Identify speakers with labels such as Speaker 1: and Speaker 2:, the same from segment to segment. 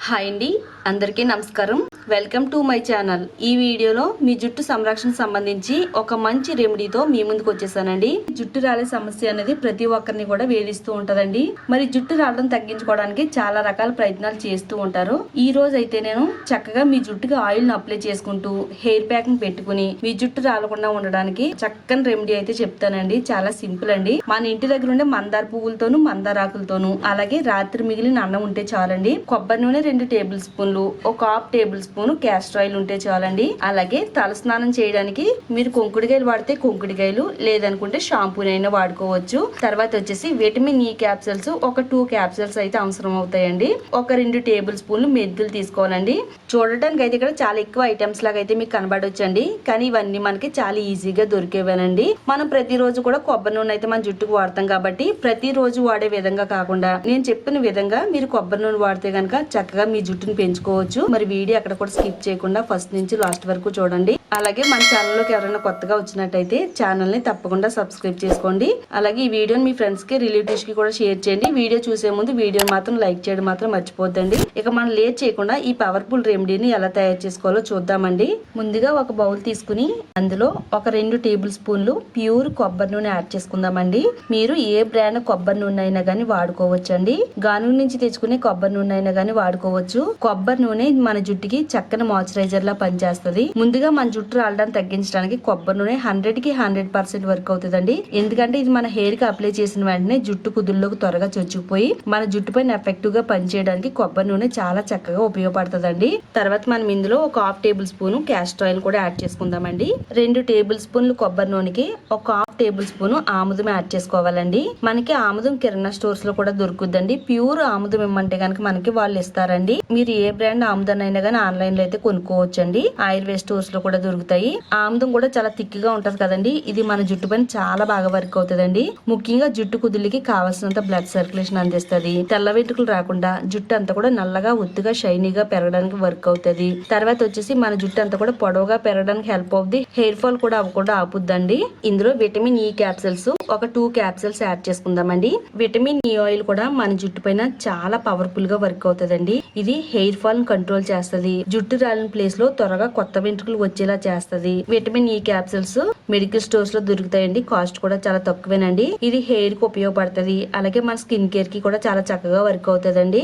Speaker 1: Hi అండి, అందరికీ నమస్కారం. Welcome to my channel. ఈ వీడియోలో మీ జుట్టు సంరక్షణ సంబంధించి ఒక మంచి రెమెడీతో మీ ముందుకు వచ్చేసానండి. జుట్టు రాలే సమస్య అనేది ప్రతి ఒక్కరిని కూడా వేధిస్తూ ఉంటదండి. మరి జుట్టు రావడం తగ్గించుకోవడానికి చాలా రకాల ప్రయత్నాలు చేస్తూ ఉంటారు. ఈ రోజు అయితే నేను చక్కగా మీ జుట్టుకి ఆయిల్ ను అప్లై చేసుకుంటూ హెయిర్ ప్యాక్ ని పెట్టుకుని మీ జుట్టు రాలకుండా ఉండడానికి చక్కని రెమెడీ అయితే చెప్తానండి. చాలా సింపుల్ అండి. మన ఇంటి దగ్గర ఉండే మందార పువ్వులతోను మందారాకులతోను అలాగే రాత్రి మిగిలిన అన్నం ఉంటే చాలండి. కొబ్బరి నూనె 2 టేబుల్ స్పూన్లు, ఒక half table spoon castor oil ఉంటే చాలండి. అలాగే తలస్నానం చేయడానికి మీరు కుంకుడికాయలు వాడితే కుంకుడికాయలు, లేదనుకుంటే షాంపూనైనా వాడుకోవచ్చు. తర్వాత వచ్చేసి విటమిన్ ఈ క్యాప్సూల్స్ ఒక 2 క్యాప్సూల్స్ అయితే అవసరం అవుతాయండి. ఒక 2 టేబుల్ స్పూన్లు మెంతులు తీసుకోవాలండి. చూడటానికి అయితే ఇక్కడ చాలా ఎక్కువ ఐటమ్స్ లాగా అయితే మీకు కనబడొచ్చండి, కానీ ఇవన్నీ మనకి చాలా ఈజీగా దొరికేవేనండి. మనం ప్రతిరోజు కూడా కొబ్బరి నూనె అయితే మన జుట్టుకు వాడతాం కాబట్టి ప్రతిరోజు వాడే విధంగా కాకుండా నేను చెప్పిన విధంగా మీరు కొబ్బరి నూనె వాడితే కనుక చక్కగా మీ జుట్టుని పెంచుకోవచ్చు. మరి వీడియో అక్కడ కూడా స్కిప్ చేయకుండా ఫస్ట్ నుంచి లాస్ట్ వరకు చూడండి. అలాగే మన ఛానల్లోకి ఎవరైనా కొత్తగా వచ్చినట్టయితే ఛానల్ ని తప్పకుండా సబ్స్క్రైబ్ చేసుకోండి. అలాగే ఈ వీడియోని మీ ఫ్రెండ్స్ కి, రిలేటివ్స్ కి కూడా షేర్ చేయండి. వీడియో చూసే ముందు వీడియోని మాత్రం లైక్ చేయడం మాత్రం మర్చిపోద్దండి. ఇక మనం లేట్ చేయకుండా ఈ పవర్ఫుల్ రెమెడీని ఎలా తయారు చేసుకోవాలో చూద్దామండి. ముందుగా ఒక బౌల్ తీసుకుని అందులో ఒక 2 టేబుల్ స్పూన్లు ప్యూర్ కొబ్బరి నూనె యాడ్ చేసుకుందామండి. మీరు ఏ బ్రాండ్ కొబ్బరి నూనె అయినా గానీ వాడుకోవచ్చండి. గానుగ నుంచి తెచ్చుకునే కొబ్బరి నూనె అయినా గానీ వాడుకోవచ్చు. కొబ్బరి నూనె మన జుట్టుకి చక్కని మాయిశ్చరైజర్ లా పనిచేస్తుంది. ముందుగా మన జుట్టు రాలడాన్ని తగ్గించడానికి కొబ్బరి నూనె 100కి 100% వర్క్ అవుతుందండి. ఎందుకంటే ఇది మన హెయిర్ కి అప్లై చేసిన వెంటనే జుట్టు కుదుల్లోకి త్వరగా చొచ్చుకుపోయి మన జుట్టు పైన ఎఫెక్టివ్ గా పనిచేయడానికి కొబ్బరి నూనె చాలా చక్కగా ఉపయోగపడుతుందండి. తర్వాత మనం ఇందులో ఒక half table spoon castor oil కూడా యాడ్ చేసుకుందామండి. 2 టేబుల్ స్పూన్లు కొబ్బరి నూనెకి ఒక హాఫ్ టేబుల్ స్పూన్ ఆముదం యాడ్ చేసుకోవాలండి. మనకి ఆముదం కిరాణా స్టోర్స్ లో కూడా దొరుకుద్దండి. ప్యూర్ ఆముదం ఇమ్మంటే కనుక మనకి వాళ్ళు ఇస్తారండి. మీరు ఏ బ్రాండ్ ఆముదం అయినా కానీ ఆన్లైన్ లో అయితే కొనుక్కోవచ్చండి. ఆయుర్వేద స్టోర్స్ లో కూడా దొరుకుతాయి. ఆముదం కూడా చాలా థిక్ గా ఉంటది కదండి. ఇది మన జుట్టు పైన చాలా బాగా వర్క్ అవుతుందండి. ముఖ్యంగా జుట్టు కుదులకి కావాల్సినంత బ్లడ్ సర్క్యులేషన్ అందిస్తుంది. తెల్ల వెంట్రుకలు రాకుండా జుట్టు అంతా కూడా నల్లగా ఒత్తుగా షైనీగా పెరగడానికి వర్క్ అవుతుంది. తర్వాత వచ్చేసి మన జుట్టు అంతా కూడా పొడవుగా పెరగడానికి హెల్ప్ అవుతుంది. హెయిర్ ఫాల్ కూడా అవ్వకుండా ఆపుద్దండి. ఇందులో విటమిన్ ఈ క్యాప్సూల్స్ ఒక 2 క్యాప్సూల్స్ యాడ్ చేసుకుందామండి. విటమిన్ ఈ ఆయిల్ కూడా మన జుట్టు పైన చాలా పవర్ఫుల్ గా వర్క్ అవుతుందండి. ఇది హెయిర్ ఫాల్ కంట్రోల్ చేస్తుంది. జుట్టు రాలిన ప్లేస్ లో త్వరగా కొత్త వెంట్రుకలు వచ్చేలా చేస్తుంది. Vitamin E capsules medical stores లో దొరుకుతాయండి. కాస్ట్ కూడా చాలా తక్కువేనండి. ఇది హెయిర్ కి ఉపయోగపడుతుంది. అలాగే మన స్కిన్ కేర్ కి కూడా చాలా చక్కగా వర్క్ అవుతుందండి.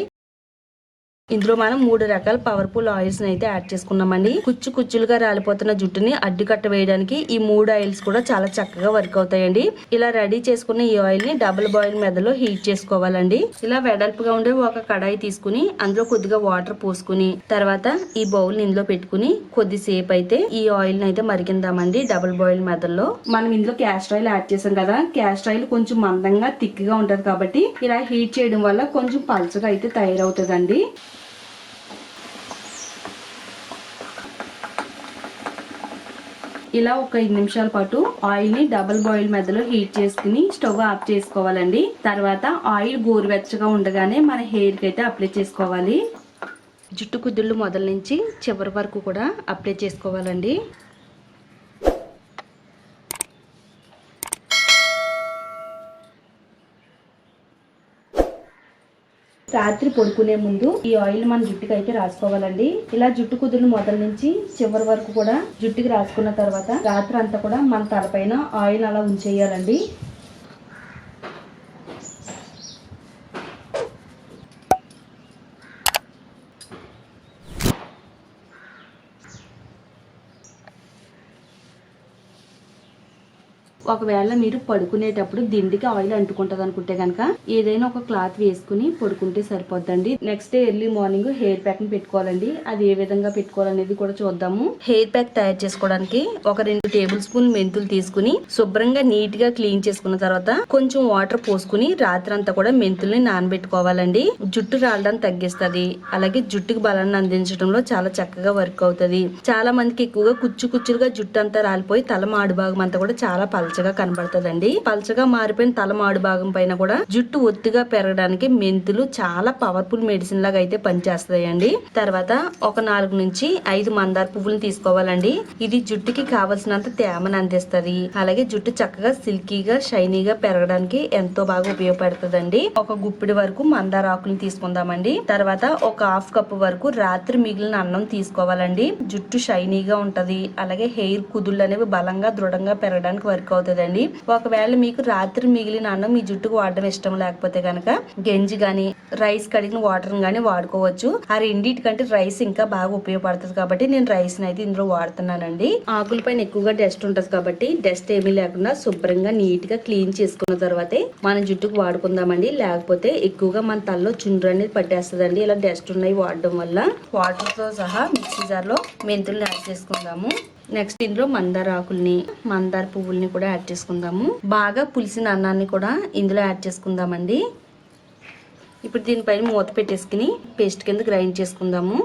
Speaker 1: ఇందులో మనం 3 రకాల పవర్ఫుల్ ఆయిల్స్ అయితే యాడ్ చేసుకున్నామండి. కుచ్చులుగా రాలిపోతున్న జుట్టుని అడ్డుకట్ట వేయడానికి ఈ 3 ఆయిల్స్ కూడా చాలా చక్కగా వర్క్ అవుతాయండి. ఇలా రెడీ చేసుకున్న ఈ ఆయిల్ ని డబుల్ బాయిల్ మెథడ్లో హీట్ చేసుకోవాలండి. ఇలా వెడల్పుగా ఉండే ఒక కడాయి తీసుకుని అందులో కొద్దిగా వాటర్ పోసుకుని తర్వాత ఈ బౌల్ ని ఇందులో పెట్టుకుని కొద్దిసేపు అయితే ఈ ఆయిల్ ని అయితే మరిగిందామండి. డబుల్ బాయిల్ మెథడ్లో మనం ఇందులో క్యాస్టర్ ఆయిల్ యాడ్ చేసాం కదా. క్యాస్టర్ ఆయిల్ కొంచెం మందంగా థిక్ గా ఉంటది కాబట్టి ఇలా హీట్ చేయడం వల్ల కొంచెం పల్చగా అయితే తయారవుతుందండి. ఇలా ఒక 5 నిమిషాల పాటు ఆయిల్ ని డబుల్ బాయిల్ మెథడ్లో హీట్ చేసుకుని స్టవ్ ఆఫ్ చేసుకోవాలండి. తర్వాత ఆయిల్ గోరువెచ్చగా ఉండగానే మన హెయిర్ కి అయితే అప్లై చేసుకోవాలి. జుట్టు కుదుళ్ళు మొదల నుంచి చివరి వరకు కూడా అప్లై చేసుకోవాలండి. రాత్రి పడుకునే ముందు ఈ ఆయిల్ మన జుట్టుకి అయితే రాసుకోవాలండి. ఇలా జుట్టు కుదురు మొదల నుంచి చివరి వరకు కూడా జుట్టుకి రాసుకున్న తర్వాత రాత్రి అంతా కూడా మన తలపైన ఆయిల్ అలా ఉంచేయాలండి. ఒకవేళ మీరు పడుకునేటప్పుడు దిండికి ఆయిల్ అంటుకుంటది అనుకుంటే కనుక ఏదైనా ఒక క్లాత్ వేసుకుని పడుకుంటే సరిపోద్దండి. Next day early morning hair pack ని పెట్టుకోవాలండి. అది ఏ విధంగా పెట్టుకోవాలనేది కూడా చూద్దాము. హెయిర్ ప్యాక్ తయారు చేసుకోవడానికి ఒక 2 టేబుల్ స్పూన్ మెంతులు తీసుకుని శుభ్రంగా నీట్ గా క్లీన్ చేసుకున్న తర్వాత కొంచెం వాటర్ పోసుకుని రాత్రి అంతా కూడా మెంతుల్ని నానబెట్టుకోవాలండి. జుట్టు రాలడానికి తగ్గిస్తుంది. అలాగే జుట్టుకి బలాన్ని అందించడంలో చాలా చక్కగా వర్క్ అవుతుంది. చాలా మందికి ఎక్కువగా కుచ్చులుగా జుట్టు అంతా రాలిపోయి తల మాడు భాగం అంతా కూడా చాలా పలచగా పల్చగా కనబడుతుందండి. పల్చగా మారిపోయిన తల మాడు భాగం పైన కూడా జుట్టు ఒత్తిగా పెరగడానికి మెంతులు చాలా పవర్ఫుల్ మెడిసిన్ లాగా అయితే పనిచేస్తాయండి. తర్వాత ఒక 4 నుంచి 5 మందార పువ్వులు తీసుకోవాలండి. ఇది జుట్టుకి కావలసినంత తేమను అందిస్తుంది. అలాగే జుట్టు చక్కగా సిల్కీగా షైనీగా పెరగడానికి ఎంతో బాగా ఉపయోగపడుతుందండి. ఒక గుప్పిడి వరకు మందార ఆకులు తీసుకుందామండి. తర్వాత ఒక 1/2 కప్పు వరకు రాత్రి మిగిలిన అన్నం తీసుకోవాలండి. జుట్టు షైనీగా ఉంటది. అలాగే హెయిర్ కుదుళ్ళు అనేవి బలంగా దృఢంగా పెరగడానికి వర్క్ అవుతుందండి. ఒకవేళ మీకు రాత్రి మిగిలిన అన్నం మీ జుట్టుకు వాడడం ఇష్టం లేకపోతే కనుక గంజి గాని రైస్ కడిగిన వాటర్ గాని వాడుకోవచ్చు. ఆ రెండింటికంటే రైస్ ఇంకా బాగా ఉపయోగపడుతుంది కాబట్టి నేను రైస్ అయితే ఇందులో వాడుతున్నానండి. ఆకుల పైన ఎక్కువగా డస్ట్ ఉంటది కాబట్టి డస్ట్ ఏమీ లేకుండా శుభ్రంగా నీట్ గా క్లీన్ చేసుకున్న తర్వాతే మన జుట్టుకు వాడుకుందామండి. లేకపోతే ఎక్కువగా మన తలలో చుండ్రు అనేది పట్టేస్తుందండి. ఇలా డస్ట్ ఉన్నాయి వాడడం వల్ల. వాటర్ తో సహా మిక్సీ జార్ లో మెంతుల్ని యాడ్ చేసుకుందాము. నెక్స్ట్ ఇందులో మందార ఆకుల్ని మందార పువ్వుల్ని కూడా యాడ్ చేసుకుందాము. బాగా పులిసిన అన్నాన్ని కూడా ఇందులో యాడ్ చేసుకుందామండి. ఇప్పుడు దీనిపైన మూత పెట్టేసుకుని పేస్ట్ కింద గ్రైండ్ చేసుకుందాము.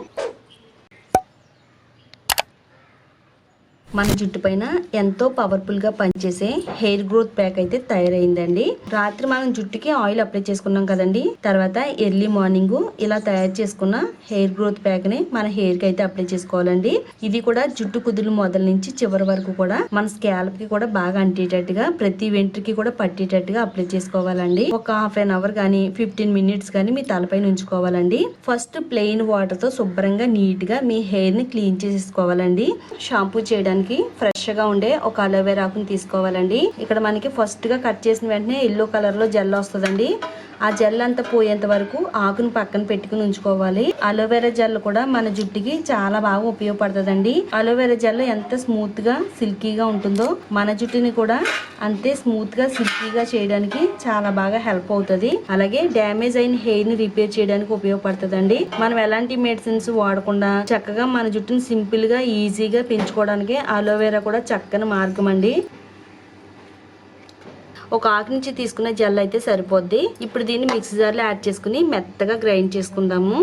Speaker 1: మన జుట్టు పైన ఎంతో పవర్ఫుల్ గా పనిచేసే హెయిర్ గ్రోత్ ప్యాక్ అయితే తయారైందండి. రాత్రి మనం జుట్టుకి ఆయిల్ అప్లై చేసుకున్నాం కదండి. తర్వాత ఎర్లీ మార్నింగ్ ఇలా తయారు చేసుకున్న హెయిర్ గ్రోత్ ప్యాక్ ని మన హెయిర్ కి అయితే అప్లై చేసుకోవాలండి. ఇది కూడా జుట్టు కుదులు మొదల నుంచి చివరి వరకు కూడా మన స్కాల్ప్ కి కూడా బాగా అంటేటట్టుగా ప్రతి వెంట్రుకి కూడా పట్టేటట్టుగా అప్లై చేసుకోవాలండి. ఒక 1/2 అవర్ గానీ 15 మినిట్స్ గానీ మీ తలపైన ఉంచుకోవాలండి. ఫస్ట్ ప్లెయిన్ వాటర్ తో శుభ్రంగా నీట్ గా మీ హెయిర్ ని క్లీన్ చేసేసుకోవాలండి. షాంపూ చేయడానికి ఫ్రెష్ గా ఉండే ఒక అలోవెరా ఆకుని తీసుకోవాలండి. ఇక్కడ మనకి ఫస్ట్ గా కట్ చేసిన వెంటనే ఎల్లో కలర్ లో జెల్ వస్తుందండి. ఆ జెల్ అంతా పోయేంత వరకు ఆకుని పక్కన పెట్టుకుని ఉంచుకోవాలి. అలోవెరా జెల్ కూడా మన జుట్టుకి చాలా బాగా ఉపయోగపడుతుందండి. అలోవెరా జెల్ ఎంత స్మూత్ గా సిల్కీగా ఉంటుందో మన జుట్టుని కూడా అంతే స్మూత్ గా సిల్కీగా చేయడానికి చాలా బాగా హెల్ప్ అవుతుంది. అలాగే డ్యామేజ్ అయిన హెయిర్ ని రిపేర్ చేయడానికి ఉపయోగపడుతుందండి. మనం ఎలాంటి మెడిసిన్స్ వాడకుండా చక్కగా మన జుట్టుని సింపుల్ గా ఈజీగా పెంచుకోవడానికి అలోవెరా కూడా చక్కని మార్గం అండి. ఒక ఆకు నుంచి తీసుకున్న జెల్ అయితే సరిపోద్ది. ఇప్పుడు దీన్ని మిక్సీ జార్ లో యాడ్ చేసుకుని మెత్తగా గ్రైండ్ చేసుకుందాము.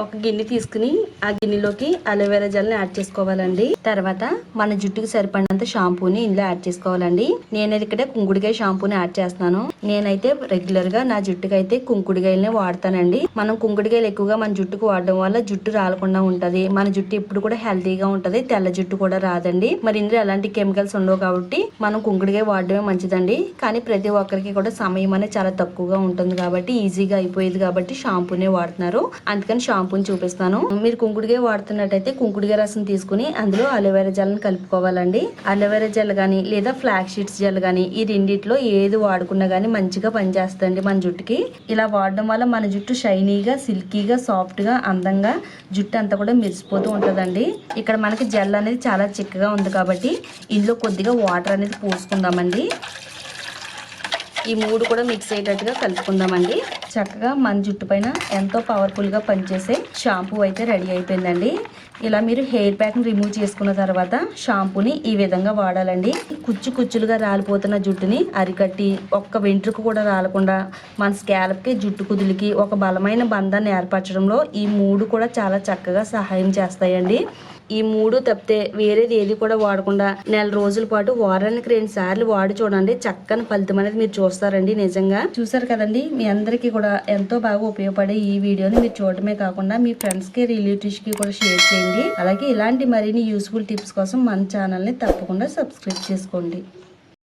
Speaker 1: ఒక గిన్నె తీసుకుని ఆ గిన్నెలోకి అలోవెరా జెల్ ని యాడ్ చేసుకోవాలండి. తర్వాత మన జుట్టుకి సరిపడినంత షాంపూని ఇందులో యాడ్ చేసుకోవాలండి. నేనైతే ఇక్కడ కుంకుడుకాయ షాంపూని యాడ్ చేస్తున్నాను. నేనైతే రెగ్యులర్ గా నా జుట్టుకి అయితే కుంకుడుకాయలనే వాడతానండి. మనం కుంకుడుకాయలు ఎక్కువగా మన జుట్టుకు వాడడం వల్ల జుట్టు రాలకుండా ఉంటది. మన జుట్టు ఎప్పుడు కూడా హెల్తీగా ఉంటది. తెల్ల జుట్టు కూడా రాదండి. మరి ఇందులో ఎలాంటి కెమికల్స్ ఉండవు కాబట్టి మనం కుంకుడుకాయ వాడడమే మంచిదండి. కానీ ప్రతి ఒక్కరికి కూడా సమయం అనేది చాలా తక్కువగా ఉంటుంది కాబట్టి ఈజీగా అయిపోయేది కాబట్టి షాంపూనే వాడుతున్నారు. అందుకని షాంపూని చూపిస్తాను. మీరు కుంకుడుకాయ వాడుతున్నట్టయితే కుంకుడుకాయ రసం తీసుకుని అందులో అలోవెరా జెల్ ని కలుపుకోవాలండి. అలోవెరా జెల్ గానీ లేదా ఫ్లాక్ షీట్స్ జెల్ గానీ ఈ రెండిట్లో ఏది వాడుకున్నా గానీ మంచిగా పనిచేస్తుంది మన జుట్టుకి. ఇలా వాడడం వల్ల మన జుట్టు షైనీగా సిల్కీగా సాఫ్ట్ గా అందంగా జుట్టు అంతా కూడా మెరిసిపోతూ ఉంటుందండి. ఇక్కడ మనకి జెల్ అనేది చాలా చిక్కగా ఉంది కాబట్టి ఇందులో కొద్దిగా వాటర్ అనేది పోసుకుందామండి. ఈ 3 కూడా మిక్స్ అయ్యేటట్టుగా కలుపుకుందామండి. చక్కగా మన జుట్టు పైన ఎంతో పవర్ఫుల్ గా పనిచేసే షాంపూ అయితే రెడీ అయిపోయిందండి. ఇలా మీరు హెయిర్ ప్యాక్ ని రిమూవ్ చేసుకున్న తర్వాత షాంపూని ఈ విధంగా వాడాలండి. కుచ్చులుగా రాలిపోతున్న జుట్టుని అరికట్టి ఒక్క వెంట్రుక కూడా రాలకుండా మన స్కాల్ప్ కి జుట్టు కుదులకి ఒక బలమైన బంధాన్ని ఏర్పరచడంలో ఈ 3 కూడా చాలా చక్కగా సహాయం చేస్తాయండి. ఈ 3 తప్పితే వేరేది ఏది కూడా వాడకుండా నెల రోజుల పాటు వారానికి 2 సార్లు వాడి చూడండి. చక్కని ఫలితం అనేది మీరు చూస్తారండి. నిజంగా చూసారు కదండి. మీ అందరికీ కూడా ఎంతో బాగా ఉపయోగపడే ఈ వీడియోని మీరు చూడటమే కాకుండా మీ ఫ్రెండ్స్ కి రిలేటివ్స్ కి కూడా షేర్ చేయండి. అలాగే ఇలాంటి మరిన్ని యూస్ఫుల్ టిప్స్ కోసం మన ఛానల్ ని తప్పకుండా సబ్స్క్రైబ్ చేసుకోండి.